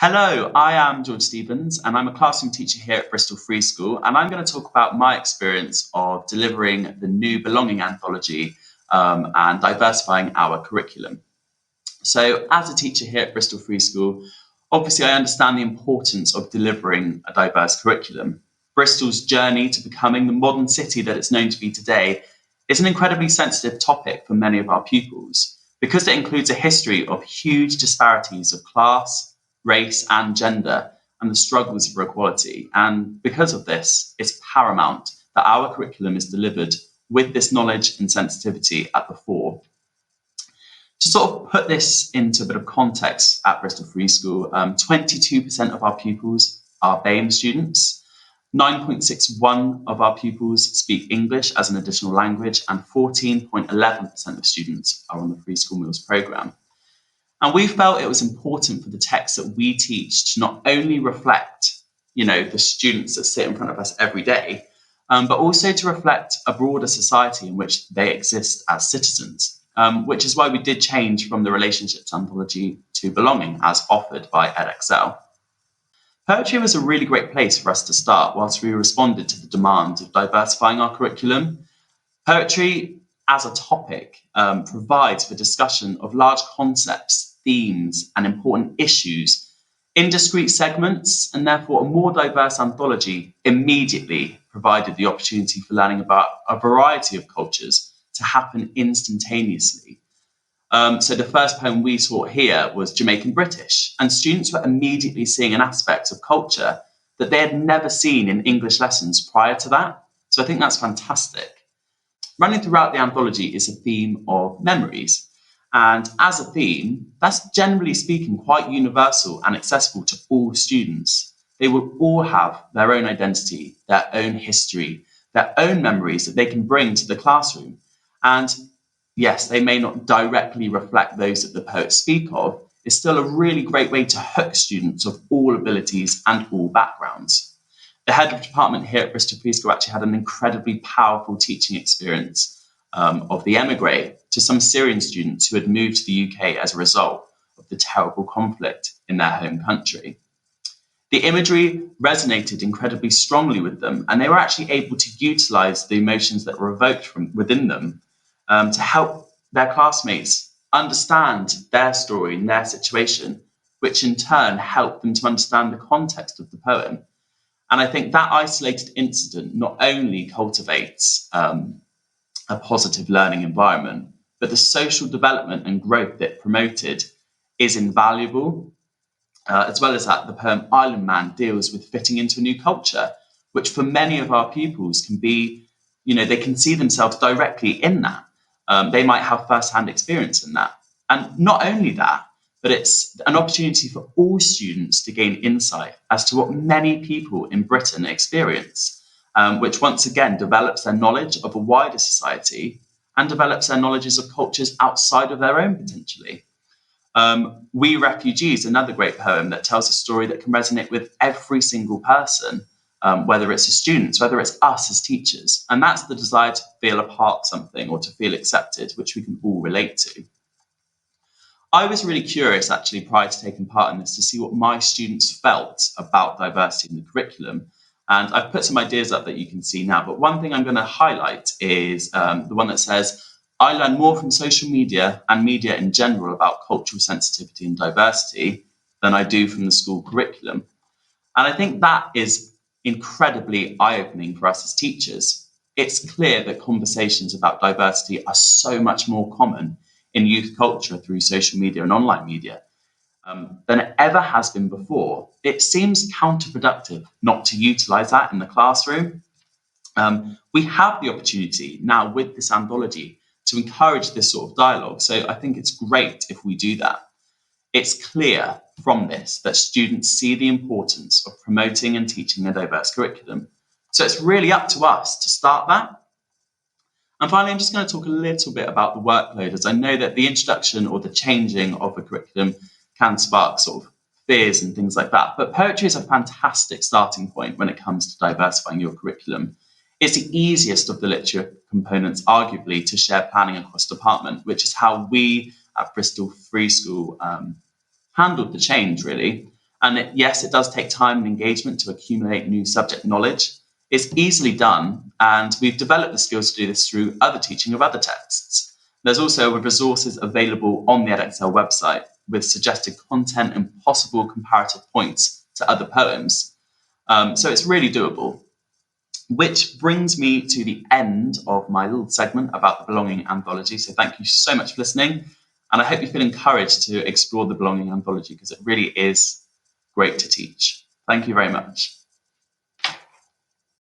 Hello, I am George Stevens and I'm a classroom teacher here at Bristol Free School, and I'm going to talk about my experience of delivering the new Belonging Anthology and diversifying our curriculum. So as a teacher here at Bristol Free School, obviously I understand the importance of delivering a diverse curriculum. Bristol's journey to becoming the modern city that it's known to be today is an incredibly sensitive topic for many of our pupils because it includes a history of huge disparities of class, race and gender, and the struggles for equality. And because of this, it's paramount that our curriculum is delivered with this knowledge and sensitivity at the fore. To sort of put this into a bit of context at Bristol Free School, 22% of our pupils are BAME students, 9.61% of our pupils speak English as an additional language, and 14.11% of students are on the Free School Meals programme. And we felt it was important for the texts that we teach to not only reflect, the students that sit in front of us every day, but also to reflect a broader society in which they exist as citizens, which is why we did change from the Relationships Anthology to Belonging as offered by Edexcel. Poetry was a really great place for us to start whilst we responded to the demand of diversifying our curriculum. Poetry as a topic provides for discussion of large concepts, themes and important issues in discrete segments, and therefore a more diverse anthology immediately provided the opportunity for learning about a variety of cultures to happen instantaneously. So the first poem we taught here was Jamaican British, and students were immediately seeing an aspect of culture that they had never seen in English lessons prior to that. So I think that's fantastic. Running throughout the anthology is a theme of memories. And as a theme, that's generally speaking quite universal and accessible to all students. They will all have their own identity, their own history, their own memories that they can bring to the classroom. And yes, they may not directly reflect those that the poets speak of. It's still a really great way to hook students of all abilities and all backgrounds. The head of department here at Bristol Free School actually had an incredibly powerful teaching experience of the emigre to some Syrian students who had moved to the UK as a result of the terrible conflict in their home country. The imagery resonated incredibly strongly with them, and they were actually able to utilise the emotions that were evoked from within them to help their classmates understand their story and their situation, which in turn helped them to understand the context of the poem. And I think that isolated incident not only cultivates a positive learning environment, but the social development and growth that it promoted is invaluable. As well as that, the poem Island Man deals with fitting into a new culture, which for many of our pupils can be, they can see themselves directly in that. They might have first-hand experience in that. And not only that, but it's an opportunity for all students to gain insight as to what many people in Britain experience, which once again develops their knowledge of a wider society and develops their knowledges of cultures outside of their own potentially. We Refugees, another great poem that tells a story that can resonate with every single person, whether it's the students, whether it's us as teachers. And that's the desire to feel a part of something or to feel accepted, which we can all relate to. I was really curious, actually, prior to taking part in this, to see what my students felt about diversity in the curriculum. And I've put some ideas up that you can see now. But one thing I'm going to highlight is the one that says, I learn more from social media and media in general about cultural sensitivity and diversity than I do from the school curriculum. And I think that is incredibly eye-opening for us as teachers. It's clear that conversations about diversity are so much more common in youth culture through social media and online media than it ever has been before. It seems counterproductive not to utilise that in the classroom. We have the opportunity now with this anthology to encourage this sort of dialogue. So I think it's great if we do that. It's clear from this that students see the importance of promoting and teaching a diverse curriculum. So it's really up to us to start that. And finally, I'm just going to talk a little bit about the workload, as I know that the introduction or the changing of the curriculum can spark sort of fears and things like that. But poetry is a fantastic starting point when it comes to diversifying your curriculum. It's the easiest of the literature components, arguably, to share planning across department, which is how we at Bristol Free School handled the change, really. And yes, it does take time and engagement to accumulate new subject knowledge. It's easily done, and we've developed the skills to do this through other teaching of other texts. There's also resources available on the Edexcel website with suggested content and possible comparative points to other poems. So it's really doable. Which brings me to the end of my little segment about the Belonging Anthology. So thank you so much for listening. And I hope you feel encouraged to explore the Belonging Anthology because it really is great to teach. Thank you very much.